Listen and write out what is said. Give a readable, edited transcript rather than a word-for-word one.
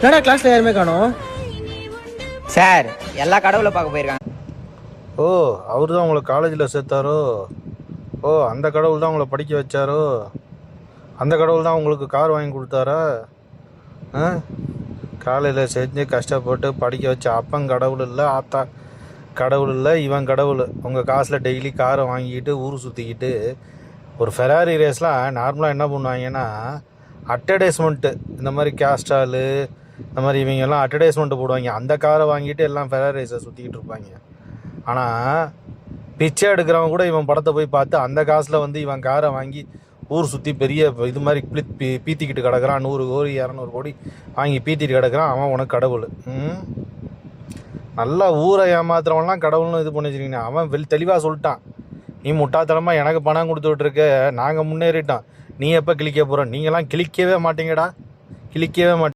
என்னடா கிளாஸ்ல யாருமே காணோம் சார். எல்லா கடவுளை பார்க்க போயிருக்காங்க. ஓ, அவர் தான் உங்களை காலேஜில் சேர்த்தாரோ? ஓ, அந்த கடவுள் தான் உங்களை படிக்க வச்சாரோ? அந்த கடவுள் தான் உங்களுக்கு கார் வாங்கி கொடுத்தாரா? காலையில் செஞ்சு கஷ்டப்பட்டு படிக்க வச்ச அப்பன் கடவுள் இல்லை, ஆத்தா கடவுள் இல்லை, இவன் கடவுள். உங்கள் காசில் டெய்லி காரை வாங்கிக்கிட்டு ஊர் சுற்றிக்கிட்டு ஒரு ஃபெராரி ரேஸ்லாம் நார்மலாக என்ன பண்ணுவாங்கன்னா அட்வர்டைஸ்மெண்ட்டு, இந்த மாதிரி கேஸ்ட்ராலு இந்த மாதிரி இவங்கெல்லாம் அட்வர்டைஸ்மெண்ட்டு போடுவாங்க. அந்த காரை வாங்கிட்டு எல்லாம் ஃபெராரி ரேஸை சுற்றிக்கிட்டு இருப்பாங்க. ஆனால் பிச்சை எடுக்கிறவங்க கூட இவன் படத்தை போய் பார்த்து அந்த காசில் வந்து இவன் காரை வாங்கி ஊர் சுற்றி பெரிய இது மாதிரி பீத்திக்கிட்டு கிடக்கிறான். 100 கோடி 200 கோடி வாங்கி பீத்திட்டு கிடக்கிறான். அவன் உனக்கு கடவுள். நல்லா ஊரை ஏமாத்துறவன்லாம் கடவுள்னு இது பண்ணி வச்சுருக்கீங்க. அவன் தெளிவாக சொல்லிட்டான், நீ முட்டாத்தனமாக எனக்கு பணம் கொடுத்து விட்ருக்க, நாங்கள் முன்னேறிட்டோம், நீ எப்போ கிழிக்க போகிற? நீங்களாம் கிழிக்கவே மாட்டீங்கடா, கிழிக்கவே மாட்டீங்க.